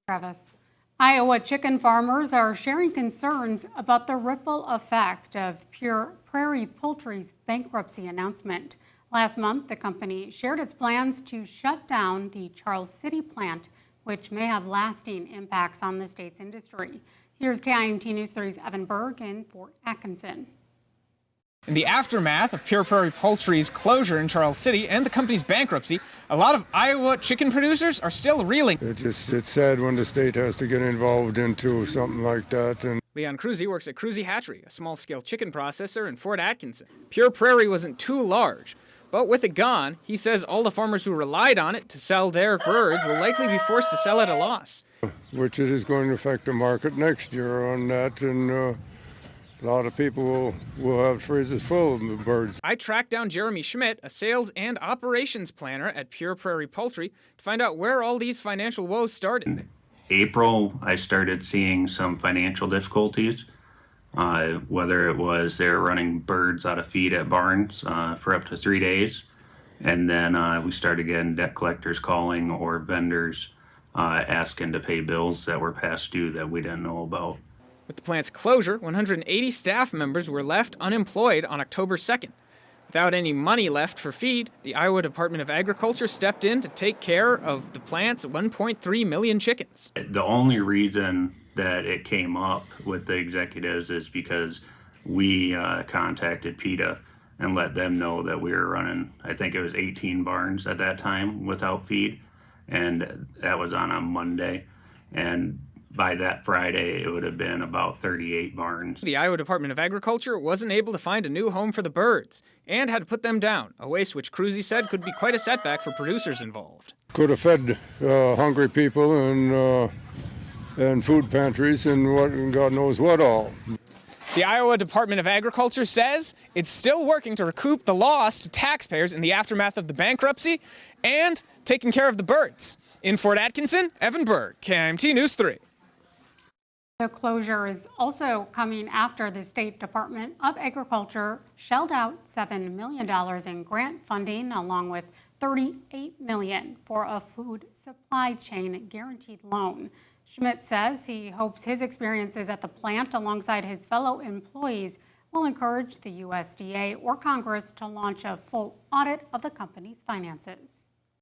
Travis. Iowa chicken farmers are sharing concerns about the ripple effect of Prairie Poultry's bankruptcy announcement. Last month, the company shared its plans to shut down the Charles City plant, which may have lasting impacts on the state's industry. Here's KIMT News 3's Evan Berg in Fort Atkinson. In the aftermath of Prairie Poultry's closure in Charles City and the company's bankruptcy, a lot of Iowa chicken producers are still reeling. It's sad when the state has to get involved into something like that. And Leon Cruzy works at Cruzy Hatchery, a small-scale chicken processor in Fort Atkinson. Pure Prairie wasn't too large, but with it gone, he says all the farmers who relied on it to sell their birds will likely be forced to sell at a loss. Which it is going to affect the market next year on that, and a lot of people will have freezers full of birds. I tracked down Jeremy Schmidt, a sales and operations planner at Pure Prairie Poultry, to find out where all these financial woes started. In April, I started seeing some financial difficulties, whether it was they were running birds out of feed at barns for up to 3 days. And then we started getting debt collectors calling or vendors asking to pay bills that were past due that we didn't know about. With the plant's closure, 180 staff members were left unemployed on October 2nd. Without any money left for feed, the Iowa Department of Agriculture stepped in to take care of the plant's 1.3 million chickens. The only reason that it came up with the executives is because we contacted PETA and let them know that we were running, I think it was 18 barns at that time without feed, and that was on a Monday. And by that Friday, it would have been about 38 barns. The Iowa Department of Agriculture wasn't able to find a new home for the birds and had to put them down, a waste which Cruzy said could be quite a setback for producers involved. Could have fed hungry people and food pantries and what and God knows what all. The Iowa Department of Agriculture says it's still working to recoup the loss to taxpayers in the aftermath of the bankruptcy and taking care of the birds. In Fort Atkinson, Evan Berg, KIMT News 3. The closure is also coming after the State Department of Agriculture shelled out $7 million in grant funding, along with $38 million for a food supply chain guaranteed loan. Schmidt says he hopes his experiences at the plant alongside his fellow employees will encourage the USDA or Congress to launch a full audit of the company's finances.